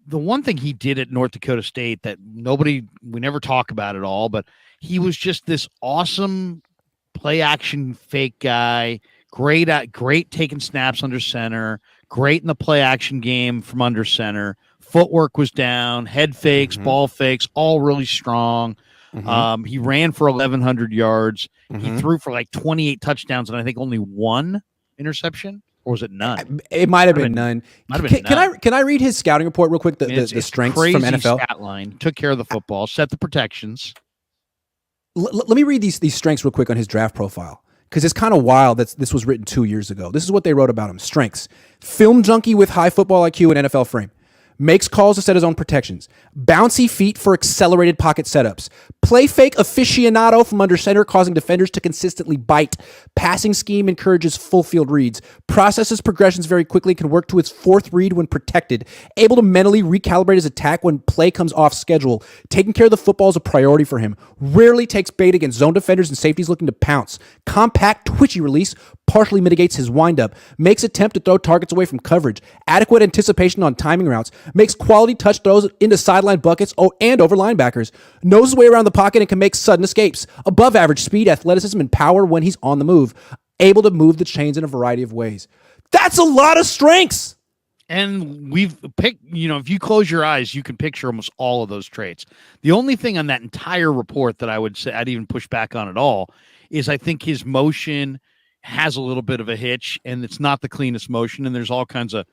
the one thing he did at North Dakota State that we never talk about at all, but he was just this awesome play action fake guy, great taking snaps under center, great in the play action game from under center. Footwork was down, head fakes, ball fakes, all really strong. He ran for 1,100 yards. He threw for like 28 touchdowns and I think only one interception. Or was it none? It might have been none. Can I read his scouting report real quick? The strengths from NFL stat line. Took care of the football, set the protections. Let me read these strengths real quick on his draft profile because it's kind of wild that this was written 2 years ago. This is what they wrote about him. Strengths: film junkie with high football IQ and NFL frame. Makes calls to set his own protections. Bouncy feet for accelerated pocket setups. Play fake aficionado from under center, causing defenders to consistently bite. Passing scheme encourages full field reads. Processes progressions very quickly, can work to his fourth read when protected. Able to mentally recalibrate his attack when play comes off schedule. Taking care of the football is a priority for him. Rarely takes bait against zone defenders and safeties looking to pounce. Compact, twitchy release partially mitigates his windup. Makes attempt to throw targets away from coverage. Adequate anticipation on timing routes. Makes quality touch throws into sideline buckets and over linebackers. Knows his way around the pocket and can make sudden escapes. Above average speed, athleticism, and power when he's on the move. Able to move the chains in a variety of ways. That's a lot of strengths. And we've picked, if you close your eyes, you can picture almost all of those traits. The only thing on that entire report that I would say I'd even push back on at all is I think his motion has a little bit of a hitch and it's not the cleanest motion. And there's all kinds of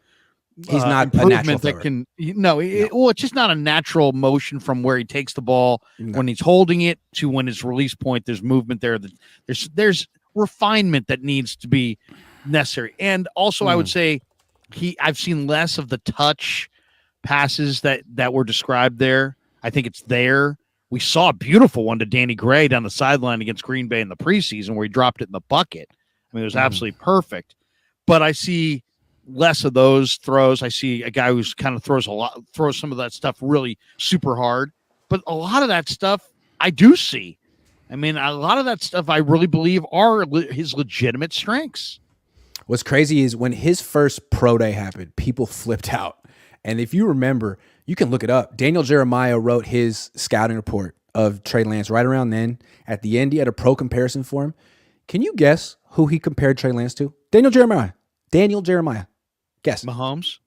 he's not a natural thrower. It's just not a natural motion from where he takes the ball when he's holding it to when his release point. There's movement there. There's refinement that needs to be necessary. And also I would say I've seen less of the touch passes that were described there. I think it's there. We saw a beautiful one to Danny Gray down the sideline against Green Bay in the preseason where he dropped it in the bucket. I mean, it was absolutely perfect. But I see less of those throws. I see a guy who's kind of throws some of that stuff really super hard. But a lot of that stuff I do see. I mean, a lot of that stuff I really believe are his legitimate strengths. What's crazy is when his first pro day happened, people flipped out. And if you remember, you can look it up. Daniel Jeremiah wrote his scouting report of Trey Lance right around then. At the end, he had a pro comparison for him. Can you guess who he compared Trey Lance to? Daniel Jeremiah. Guess. Mahomes?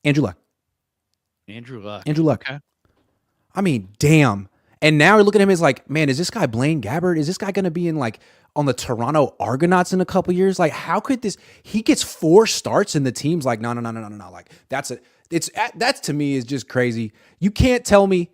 Andrew Luck. Andrew Luck. Okay. I mean, damn. And now we look at him as like, man, is this guy Blaine Gabbert? Is this guy going to be in like on the Toronto Argonauts in a couple years? Like, how could this? He gets 4 starts and the team's like, no. Like, that's to me is just crazy. You can't tell me.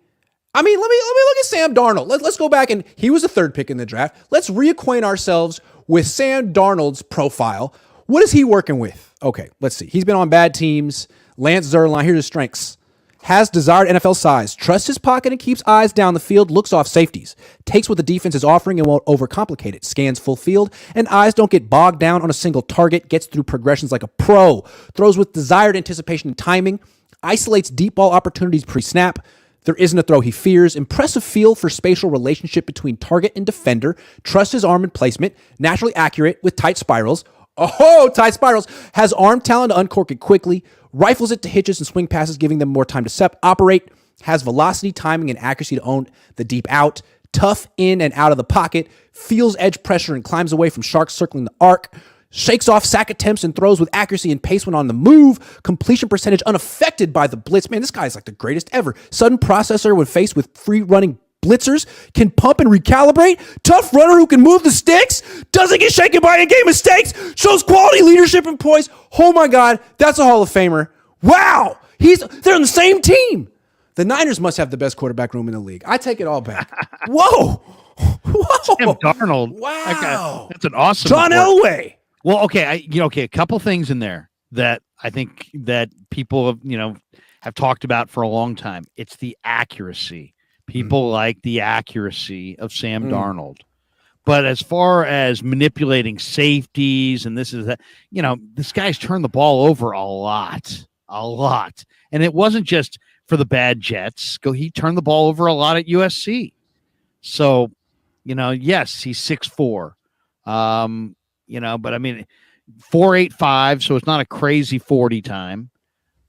I mean, let me look at Sam Darnold. Let's go back and he was the 3rd pick in the draft. Let's reacquaint ourselves with Sam Darnold's profile. What is he working with? Okay, let's see. He's been on bad teams. Lance Zierlein, here's his strengths. Has desired NFL size, trusts his pocket and keeps eyes down the field, looks off safeties, takes what the defense is offering and won't overcomplicate it, scans full field, and eyes don't get bogged down on a single target, gets through progressions like a pro, throws with desired anticipation and timing, isolates deep ball opportunities pre-snap. There isn't a throw he fears. Impressive feel for spatial relationship between target and defender, trusts his arm and placement, naturally accurate with tight spirals. Tight spirals. Has arm talent to uncork it quickly. Rifles it to hitches and swing passes, giving them more time to operate. Has velocity, timing, and accuracy to own the deep out. Tough in and out of the pocket. Feels edge pressure and climbs away from sharks circling the arc. Shakes off sack attempts and throws with accuracy and pace when on the move. Completion percentage unaffected by the blitz. Man, this guy is like the greatest ever. Sudden processor when faced with free running blitzers, can pump and recalibrate, tough runner who can move the sticks, doesn't get shaken by a game mistakes, shows quality leadership and poise. Oh my God, that's a Hall of Famer. Wow, they're on the same team. The Niners must have the best quarterback room in the league. I take it all back. Whoa. Sam Darnold. Wow. That's an awesome John report. Elway. Well, okay, a couple things in there that I think that people have talked about for a long time. It's the accuracy. People like the accuracy of Sam Darnold. But as far as manipulating safeties and this is that, this guy's turned the ball over a lot. And it wasn't just for the bad Jets. He turned the ball over a lot at USC. So, yes, he's 6'4". But I mean 4.85, so it's not a crazy 40 time.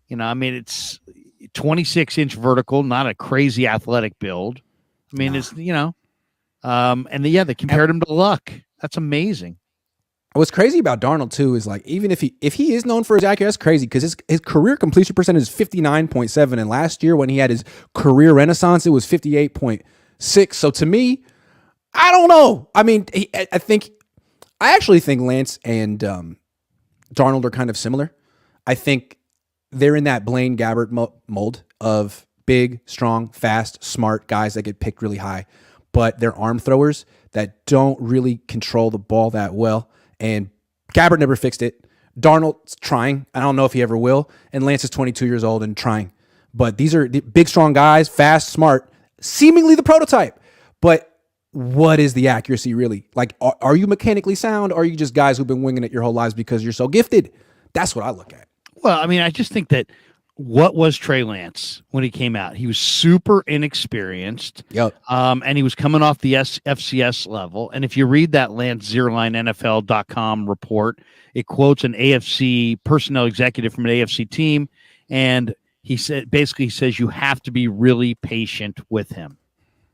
It's 26-inch vertical, not a crazy athletic build. I mean, it's, they compared him to Luck. That's amazing. What's crazy about Darnold too is like, even if he is known for his accuracy, that's crazy because his career completion percentage is 59.7, and last year when he had his career renaissance, it was 58.6. So to me, I don't know. I mean, I actually think Lance and Darnold are kind of similar. I think they're in that Blaine Gabbert mold of big, strong, fast, smart guys that get picked really high, but they're arm throwers that don't really control the ball that well. And Gabbert never fixed it. Darnold's trying. I don't know if he ever will. And Lance is 22 years old and trying. But these are big, strong guys, fast, smart, seemingly the prototype. But what is the accuracy really? Like, are you mechanically sound, or are you just guys who've been winging it your whole lives because you're so gifted? That's what I look at. Well, I mean, I just think that what was Trey Lance when he came out? He was super inexperienced. Yep. And he was coming off the FCS level. And if you read that Lance Zierlein NFL.com report, it quotes an AFC personnel executive from an AFC team. And he says you have to be really patient with him.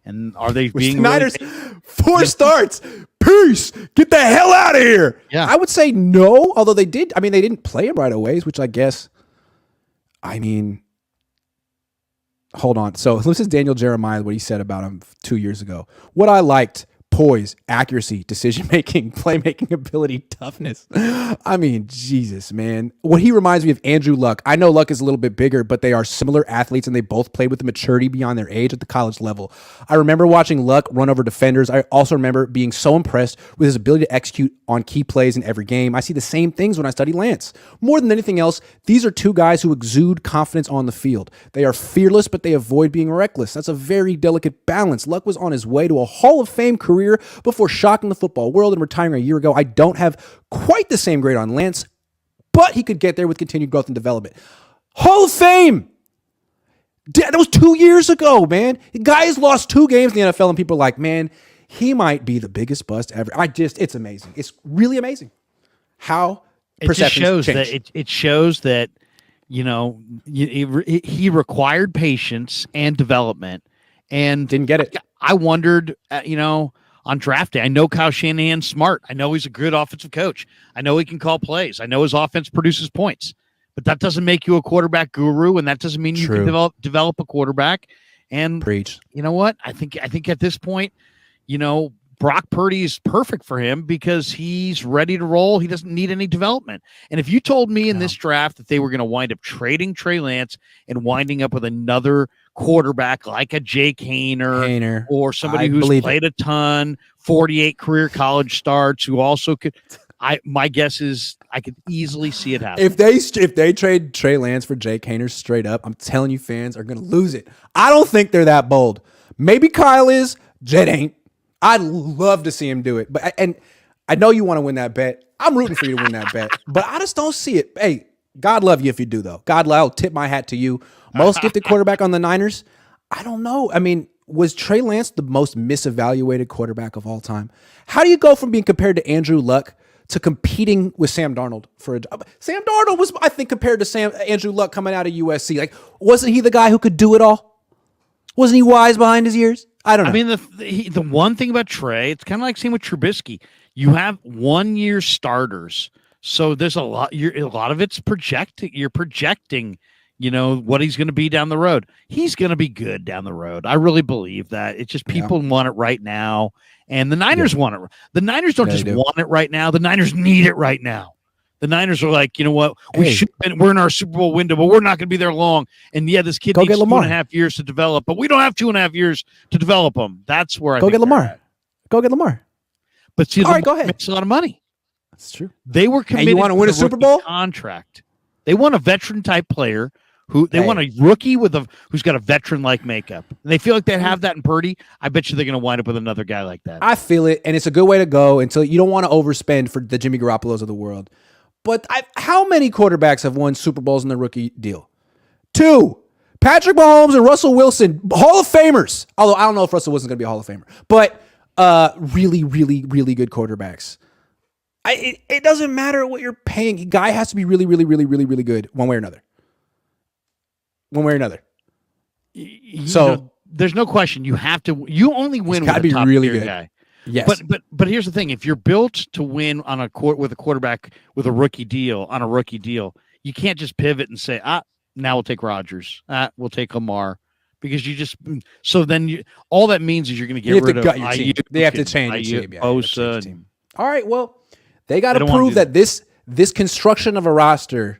And are they being Niners? 4 starts. Peace. Get the hell out of here. Yeah. I would say no, although they didn't play him right away, which I guess. I mean, hold on. So this is Daniel Jeremiah, what he said about him 2 years ago. What I liked: poise, accuracy, decision-making, playmaking ability, toughness. I mean, Jesus, man. What he reminds me of Andrew Luck. I know Luck is a little bit bigger, but they are similar athletes, and they both played with the maturity beyond their age at the college level. I remember watching Luck run over defenders. I also remember being so impressed with his ability to execute on key plays in every game. I see the same things when I study Lance. More than anything else, these are two guys who exude confidence on the field. They are fearless, but they avoid being reckless. That's a very delicate balance. Luck was on his way to a Hall of Fame career before shocking the football world and retiring a year ago. I don't have quite the same grade on Lance, but he could get there with continued growth and development. Hall of Fame! That was 2 years ago, man. The guy has lost 2 games in the NFL, and people are like, man, he might be the biggest bust ever. It's amazing. It's really amazing how perceptions change. It shows that, he required patience and development, and didn't get it. I wondered, on draft day, I know Kyle Shanahan's smart. I know he's a good offensive coach. I know he can call plays. I know his offense produces points. But that doesn't make you a quarterback guru, and that doesn't mean you can develop a quarterback. And preach. You know what? I think at this point, Brock Purdy is perfect for him because he's ready to roll. He doesn't need any development. And if you told me in this draft that they were going to wind up trading Trey Lance and winding up with another quarterback like a Jake Hayner or somebody who's played a ton, 48 career college starts, who also could, my guess is I could easily see it happen. If they trade Trey Lance for Jake Hayner straight up, I'm telling you, fans are going to lose it. I don't think they're that bold. Maybe Kyle is, Jed ain't. I'd love to see him do it. But I know you want to win that bet. I'm rooting for you to win that bet. But I just don't see it. Hey, God love you if you do, though. I'll tip my hat to you. Most gifted quarterback on the Niners? I don't know. I mean, was Trey Lance the most misevaluated quarterback of all time? How do you go from being compared to Andrew Luck to competing with Sam Darnold for a job? Sam Darnold was, I think, compared to Andrew Luck coming out of USC. Like, wasn't he the guy who could do it all? Wasn't he wise behind his ears? I don't know. I mean, the one thing about Trey, it's kind of like same with Trubisky. You have 1 year starters, so there's a lot of it's projecting. You're projecting, what he's going to be down the road. He's going to be good down the road. I really believe that. It's just people want it right now, and the Niners want it. The Niners don't just want it right now. The Niners need it right now. The Niners are like, you know what? We're in our Super Bowl window, but we're not going to be there long. And this kid needs 2.5 years to develop, but we don't have 2.5 years to develop him. That's where I go get Lamar. Go get Lamar. But see, all right, go ahead. Makes a lot of money. That's true. They were committed. And you want to win a Super Bowl contract? They want a veteran type player who they want a rookie who's got a veteran like makeup. And they feel like they have that in Purdy. I bet you they're going to wind up with another guy like that. I feel it, and it's a good way to go until you don't want to overspend for the Jimmy Garoppolos of the world. But how many quarterbacks have won Super Bowls in the rookie deal? 2. Patrick Mahomes and Russell Wilson, Hall of Famers. Although I don't know if Russell Wilson's going to be a Hall of Famer. But really, really, really good quarterbacks. It doesn't matter what you're paying. A guy has to be really, really, really, really, really good one way or another. one way or another. There's no question. You have to. You only win with a top tier guy. Yes, but here's the thing: if you're built to win on with a quarterback with a rookie deal on a rookie deal, you can't just pivot and say, now we'll take Rodgers, we'll take Lamar, because you just all that means is you're going to get rid of Ayuk. They have to change your team. Bosa. All right, well, they got to prove that this construction of a roster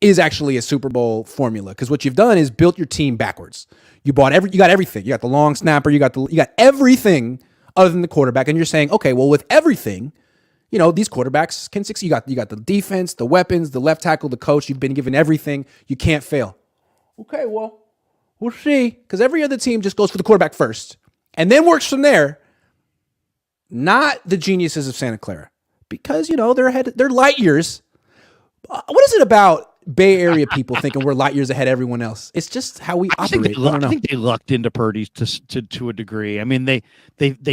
is actually a Super Bowl formula, because what you've done is built your team backwards. You got everything. You got the long snapper. You got everything other than the quarterback, and you're saying, okay, well, with everything, these quarterbacks can succeed. You got the defense, the weapons, the left tackle, the coach. You've been given everything. You can't fail. Okay, well, we'll see, because every other team just goes for the quarterback first and then works from there. Not the geniuses of Santa Clara, because they're light years. What is it about Bay Area people thinking we're light years ahead of everyone else? It's just how we operate. I think they lucked into Purdy to a degree. I mean, they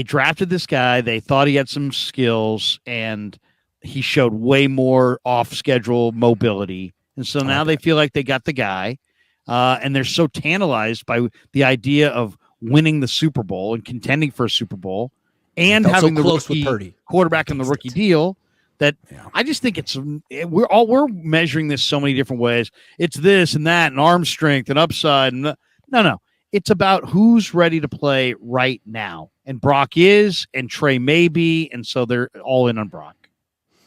drafted this guy. They thought he had some skills, and he showed way more off schedule mobility. And so now they feel like they got the guy, and they're so tantalized by the idea of winning the Super Bowl and contending for a Super Bowl, and having the rookie quarterback in the rookie deal. That I just think we're measuring this so many different ways. It's this and that and arm strength and upside. And no. It's about who's ready to play right now. And Brock is, and Trey may be, and so they're all in on Brock.